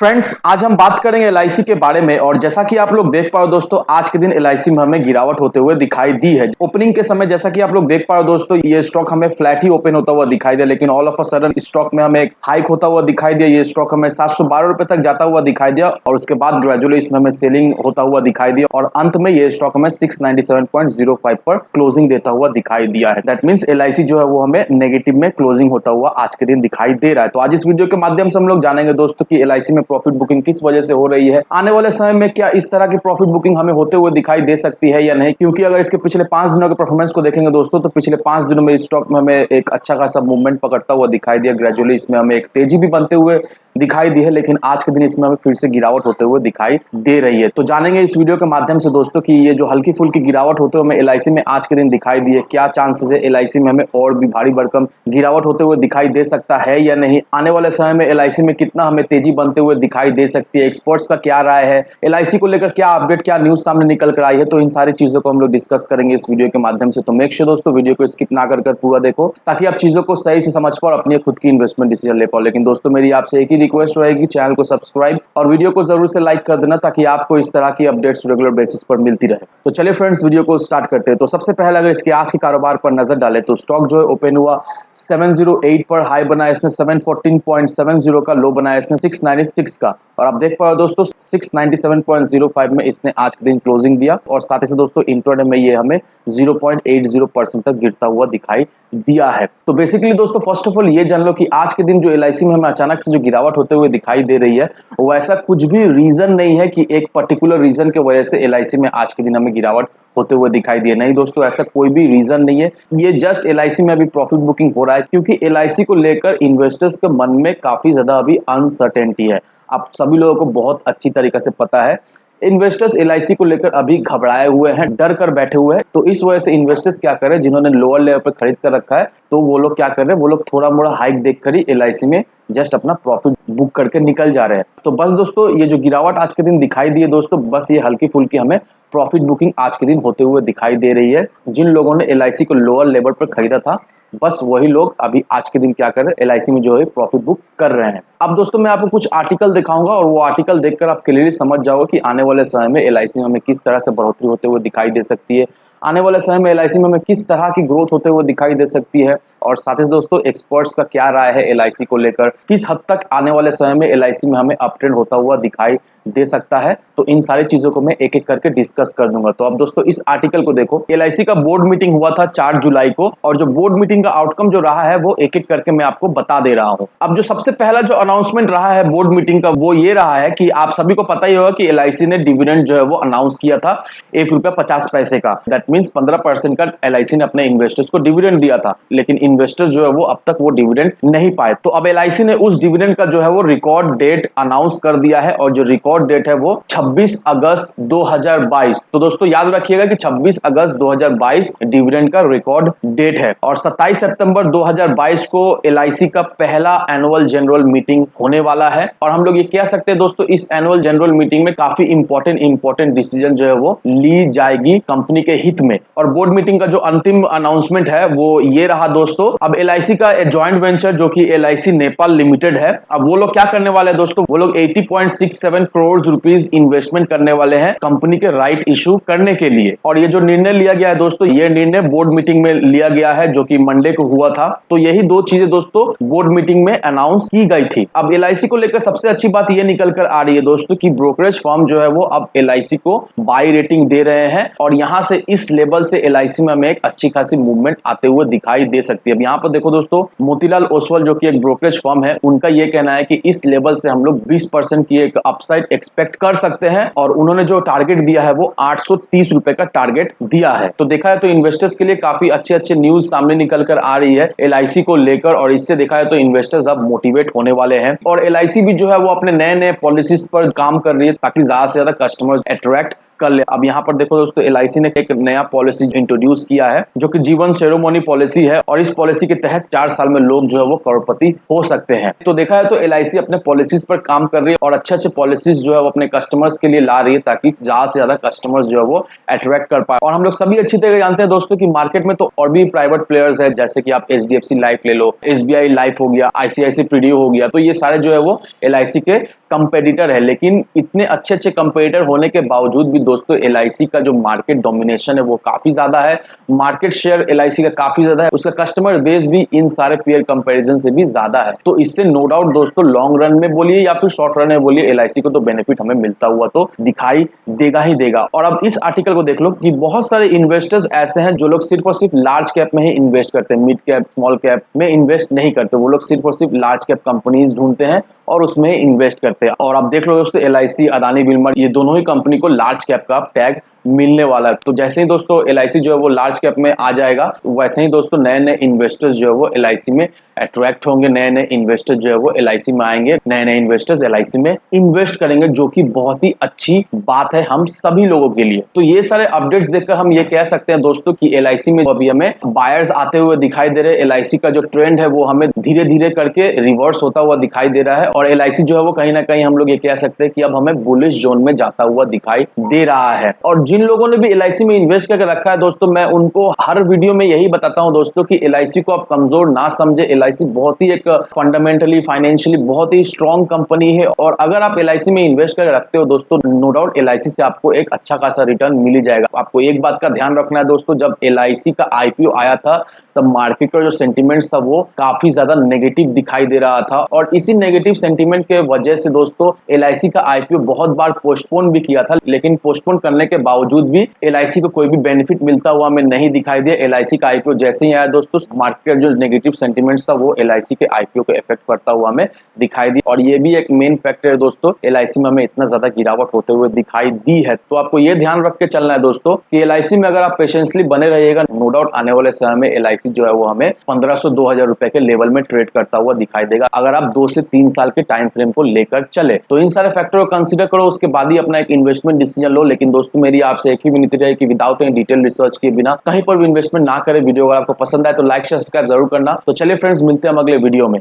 Friends, आज हम बात करेंगे एलआईसी के बारे में। और जैसा कि आप लोग देख पा रहे हो दोस्तों, आज के दिन एलआईसी में हमें गिरावट होते हुए दिखाई दी है। ओपनिंग के समय जैसा कि आप लोग देख पा रहे हो दोस्तों, ये स्टॉक हमें फ्लैट ही ओपन होता हुआ दिखाई दिया, लेकिन all of a sudden stock में हमें एक हाइक होता हुआ दिखाई दिया। ये स्टॉक हमें 712 रुपए तक जाता हुआ दिखाई दिया और उसके बाद ग्रेजुअली इसमें हमें सेलिंग होता हुआ दिखाई दिया और अंत में ये स्टॉक हमें 697.05 पर क्लोजिंग देता हुआ दिखाई दिया है। दैट मींस एलआईसी जो है वो हमें नेगेटिव में क्लोजिंग होता हुआ आज के दिन दिखाई दे रहा है। तो आज इस वीडियो के माध्यम से हम लोग जानेंगे दोस्तों कि एलआईसी में प्रॉफिट बुकिंग किस वजह से हो रही है, आने वाले समय में क्या इस तरह की प्रॉफिट बुकिंग हमें होते हुए दिखाई दे सकती है या नहीं। क्योंकि अगर इसके पिछले 5 दिनों के परफॉर्मेंस को देखेंगे दोस्तों, तो पिछले 5 दिनों में स्टॉक में हमें एक अच्छा खासा मूवमेंट पकड़ता हुआ दिखाई दिया। ग्रेजुअली इसमें हमें एक तेजी भी बनते हुए दिखाई दी है, लेकिन आज के दिन इसमें हमें फिर से गिरावट होते हुए दिखाई दे रही है। तो जानेंगे इस वीडियो के माध्यम से दोस्तों कि ये जो हल्की फुल्की गिरावट होते हुए हमें एलआईसी में आज के दिन दिखाई दी है, क्या चांसेस है एलआईसी में हमें और भी भारी भरकम गिरावट होते हुए दिखाई दे सकता है या नहीं। आने वाले समय में एलआईसी में कितना हमें तेजी बनते हुए दिखाई दे सकती है, एक्सपर्ट्स का क्या राय है, एलआईसी को लेकर क्या अपडेट, क्या न्यूज सामने निकल कर आई है। तो इन सारी चीजों को हम लोग डिस्कस करेंगे इस वीडियो के माध्यम से। तो मेक श्योर दोस्तों वीडियो को स्किप ना कर पूरा देखो, ताकि आप चीजों को सही से समझ पाओ और अपनी खुद की इन्वेस्टमेंट डिसीजन ले पाओ। लेकिन दोस्तों मेरी आपसे एक ही रिक्वेस्ट रहेगी, चैनल को सब्सक्राइब और वीडियो को जरूर से लाइक कर देना, ताकि आपको इस तरह की अपडेट्स रेगुलर बेसिस पर मिलती रहे। तो चलिए फ्रेंड्स, वीडियो को स्टार्ट करते हैं। तो सबसे पहले अगर इसके आज के कारोबार पर नजर डालें तो स्टॉक जो है ओपन हुआ 708 पर, हाई बनाया इसने 714.70 का, लो बनाया इसने 696 का और आप देख पा रहे हो दोस्तों 697.05 में इसने आज के दिन क्लोजिंग दिया। और साथ ही साथ दोस्तों इंट्राडे में ये हमें 0.80% तक गिरता हुआ दिखाई दिया है। तो बेसिकली दोस्तों फर्स्ट ऑफ ऑल ये जान लो कि आज के दिन जो एलआईसी में हमें अचानक से जो गिरावट होते हुए दिखाई दे रही है, वो ऐसा कुछ भी रीजन नहीं है कि एक पर्टिकुलर रीजन के वजह से एलआईसी में आज के दिन हमें गिरावट होते हुए दिखाई दिए। नहीं दोस्तों, ऐसा कोई भी रीजन नहीं है। ये जस्ट एलआईसी में अभी प्रॉफिट बुकिंग हो रहा है, क्योंकि एलआईसी को लेकर इन्वेस्टर्स के मन में काफी ज्यादा अभी अनसर्टेनिटी है। आप सभी लोगों को बहुत अच्छी तरीके से पता है, इन्वेस्टर्स एलआईसी को लेकर अभी घबराए हुए हैं, डर कर बैठे हुए हैं। तो इस वजह से इन्वेस्टर्स क्या कर रहे हैं, जिन्होंने लोअर लेवल पर खरीद कर रखा है, तो वो लोग क्या कर रहे हैं, वो लोग थोड़ा मोड़ा हाइक देखकर ही एलआईसी में जस्ट अपना प्रॉफिट बुक करके निकल जा रहे हैं। तो बस दोस्तों ये जो गिरावट आज के दिन दिखाई दी है दोस्तों, बस ये हल्की फुल्की हमें प्रॉफिट बुकिंग आज के दिन होते हुए दिखाई दे रही है। जिन लोगों ने एलआईसी को लोअर लेवल पर खरीदा था, बस वही लोग अभी आज के दिन क्या कर रहे हैं, एलआईसी में जो है प्रॉफिट बुक कर रहे हैं। अब दोस्तों मैं आपको कुछ आर्टिकल दिखाऊंगा और वो आर्टिकल देखकर आप क्लियरली समझ जाओगे कि आने वाले समय में एलआईसी में हमें किस तरह से बढ़ोतरी होते हुए दिखाई दे सकती है, आने वाले समय में एलआईसी में हमें किस तरह की ग्रोथ होते हुए दिखाई दे सकती है। और साथ ही दोस्तों एक्सपर्ट्स का क्या राय है एलआईसी को लेकर, किस हद तक आने वाले समय में एलआईसी में हमें अपट्रेंड होता हुआ दिखाई दे सकता है। तो इन सारी चीजों को मैं एक एक करके डिस्कस कर दूंगा। तो अब दोस्तों इस आर्टिकल को देखो, एलआईसी का बोर्ड मीटिंग हुआ था 4 जुलाई को और जो बोर्ड मीटिंग का आउटकम जो रहा है वो एक एक करके मैं आपको बता दे रहा हूं। अब जो सबसे पहला जो अनाउंसमेंट रहा है बोर्ड मीटिंग का, वो ये रहा है कि आप सभी को पता ही होगा कि एलआईसी ने डिविडेंड जो है वो अनाउंस किया था ₹1.50 का। दैट मींस 15% का एलआईसी ने अपने इन्वेस्टर्स को डिविडेंड दिया था, लेकिन इन्वेस्टर्स जो है वो अब तक वो डिविडेंड नहीं पाए। तो अब एलआईसी ने उस डिविडेंड का जो है वो रिकॉर्ड डेट अनाउंस कर दिया है और जो रिकॉर्ड डेट है वो 26 अगस्त 2022। तो दोस्तों याद रखिएगा कि 26 अगस्त 2022 डिविडेंड का रिकॉर्ड डेट है और 27 सितंबर 2022 को एलआईसी का पहला एनुअल जनरल मीटिंग होने वाला है। और हम लोग ये कह सकते हैं दोस्तों, इस एनुअल जनरल मीटिंग में काफी इंपॉर्टेंट डिसीजन जो है वो ली जाएगी कंपनी के हित में। और बोर्ड मीटिंग का जो अंतिम अनाउंसमेंट है वो ये रहा दोस्तों, अब एलआईसी का जॉइंट वेंचर जो कि एलआईसी नेपाल लिमिटेड है, अब वो लोग क्या करने वाले हैं दोस्तों, वो लोग 80.67 करोड़ रुपीस इन्वेस्टमेंट करने वाले हैं कंपनी के राइट इशू करने के लिए। और ये जो निर्णय लिया गया है दोस्तों, ये निर्णय बोर्ड मीटिंग में लिया गया है जो कि मंडे को हुआ था। तो यही दो चीजें दोस्तों बोर्ड मीटिंग में अनाउंस की गई थी। अब एलआईसी को लेकर सबसे अच्छी बात ये निकल कर आ रही है दोस्तों कि ब्रोकरेज फर्म जो है वो अब एलआईसी को बाय रेटिंग दे रहे हैं और यहां से इस लेवल से एलआईसी में हमें एक अच्छी खासी मूवमेंट आते हुए दिखाई दे सकती है। अब यहाँ पर देखो दोस्तों, मोतीलाल ओसवाल जो कि एक ब्रोकरेज फर्म है, उनका यह कहना है कि इस लेवल से हम लोग 20% की एक अपसाइड एक्सपेक्ट कर सकते हैं और उन्होंने जो टारगेट दिया है वो 830 रुपए का टारगेट दिया है। तो देखा है तो इन्वेस्टर्स के लिए काफी अच्छे न्यूज सामने निकल कर आ रही है एलआईसी को लेकर और इससे देखा है तो इन्वेस्टर्स अब मोटिवेट होने वाले हैं। और एलआईसी भी जो है वो अपने नए पॉलिसीज पर काम कर रही है ताकि ज्यादा से ज्यादा कस्टमर्स अट्रैक्ट कर ले। अब यहाँ पर देखो दोस्तों, एलआईसी ने एक नया पॉलिसी इंट्रोड्यूस किया है जो कि जीवन सेरेमोनी पॉलिसी है और इस पॉलिसी के तहत 4 साल में लोग जो है वो करोड़पति हो सकते हैं। तो देखा है तो एलआईसी अपने पॉलिसीज पर काम कर रही है और अच्छे पॉलिसीज जो है वो अपने कस्टमर्स के लिए ला रही है ताकि ज्यादा से ज्यादा कस्टमर्स जो है वो अट्रैक्ट कर पाए। और हम लोग सभी अच्छी तरह जानते हैं दोस्तों कि मार्केट में तो और भी प्राइवेट प्लेयर्स है, जैसे कि आप एचडीएफसी लाइफ ले लो, एसबीआई लाइफ हो गया, आईसीआईसी प्रीडियो हो गया, तो ये सारे जो है वो एलआईसी के कंपेटिटर है, लेकिन इतने अच्छे अच्छे कंपेटिटर होने के बावजूद भी दोस्तों LIC का जो मार्केट डोमिनेशन है वो काफी ज्यादा है। मार्केट शेयर LIC का काफी ज्यादा है, उसका कस्टमर बेस भी इन सारे पेयर कंपैरिजन से भी ज्यादा है। तो इससे नो डाउट दोस्तों लॉन्ग रन में बोलिए या फिर शॉर्ट रन में बोलिए LIC को तो बेनिफिट हमें मिलता हुआ तो दिखाई देगा ही देगा। और अब इस आर्टिकल को देख लो कि बहुत सारे इन्वेस्टर्स ऐसे हैं जो लोग सिर्फ और सिर्फ लार्ज कैप में ही इन्वेस्ट करते हैं, मिड कैप स्मॉल कैप में इन्वेस्ट नहीं करते। वो लोग सिर्फ और सिर्फ लार्ज कैप कंपनीज ढूंढते हैं और उसमें इन्वेस्ट करते हैं। और आप देख लो दोस्तों LIC, अदानी विल्मर, ये दोनों ही कंपनी को लार्ज कैप का टैग मिलने वाला है। तो जैसे ही दोस्तों LIC जो है वो लार्ज कैप में आ जाएगा, वैसे ही दोस्तों नए नए इन्वेस्टर्स जो है वो LIC में अट्रैक्ट होंगे, नए नए इन्वेस्टर्स जो है वो LIC में आएंगे, नए नए इन्वेस्टर्स LIC में इन्वेस्ट करेंगे, जो कि बहुत ही अच्छी बात है हम सभी लोगों के लिए। तो ये सारे अपडेट्स देखकर हम ये कह सकते हैं दोस्तों कि LIC में अभी हमें बायर्स आते हुए दिखाई दे रहे हैं। LIC का जो ट्रेंड है वो हमें धीरे धीरे करके रिवर्स होता हुआ दिखाई दे रहा है और LIC जो है वो कहीं ना कहीं हम लोग ये कह सकते हैं कि अब हमें बुलिश जोन में जाता हुआ दिखाई दे रहा है। और जिन लोगों ने भी LIC में इन्वेस्ट करके रखा है दोस्तों, मैं उनको हर वीडियो में यही बताता हूं दोस्तों कि LIC को आप कमजोर ना समझे। LIC बहुत ही एक फंडामेंटली फाइनेंशियली बहुत ही स्ट्रॉन्ग कंपनी है और अगर आप LIC में इन्वेस्ट करके रखते हो दोस्तों, नो डाउट LIC से आपको एक अच्छा खासा रिटर्न मिल ही जाएगा। आपको एक बात का ध्यान रखना है दोस्तों, जब LIC का IPO आया था तब मार्केट का जो सेंटीमेंट्स था वो काफी ज्यादा नेगेटिव दिखाई दे रहा था और इसी नेगेटिव सेंटीमेंट के वजह से दोस्तों LIC का IPO बहुत बार पोस्टपोन भी किया था, लेकिन पोस्टपोन करने के बावजूद भी LIC को कोई भी बेनिफिट मिलता हुआ हमें नहीं दिखाई दिया। LIC का IPO जैसे ही आया दोस्तों, मार्केट जो नेगेटिव सेंटीमेंट्स था वो LIC के IPO को इफेक्ट करता हुआ हमें दिखाई दी और ये भी एक मेन फैक्टर है दोस्तों LIC में हमें इतना ज्यादा गिरावट होते हुए दिखाई दी है। तो आपको ये ध्यान रख के चलना है दोस्तों कि LIC में अगर आप पेशेंसली बने रहिएगा, नो डाउट आने वाले समय में LIC जो है वो हमें 1500-2000 रुपए के लेवल में ट्रेड करता हुआ दिखाई देगा, अगर आप 2 से 3 साल के टाइम फ्रेम को लेकर चले। तो इन सारे फैक्टर को कंसीडर करो, उसके बाद ही अपना एक इन्वेस्टमेंट डिसीजन लो। लेकिन दोस्तों मेरी आपसे एक ही विनती रहे कि विदाउट एनी डिटेल रिसर्च के बिना कहीं पर भी इन्वेस्टमेंट ना करें। वीडियो अगर आपको पसंद आए तो लाइक शेयर सब्सक्राइब जरूर करना। तो चलिए फ्रेंड्स, मिलते हैं हम अगले वीडियो में।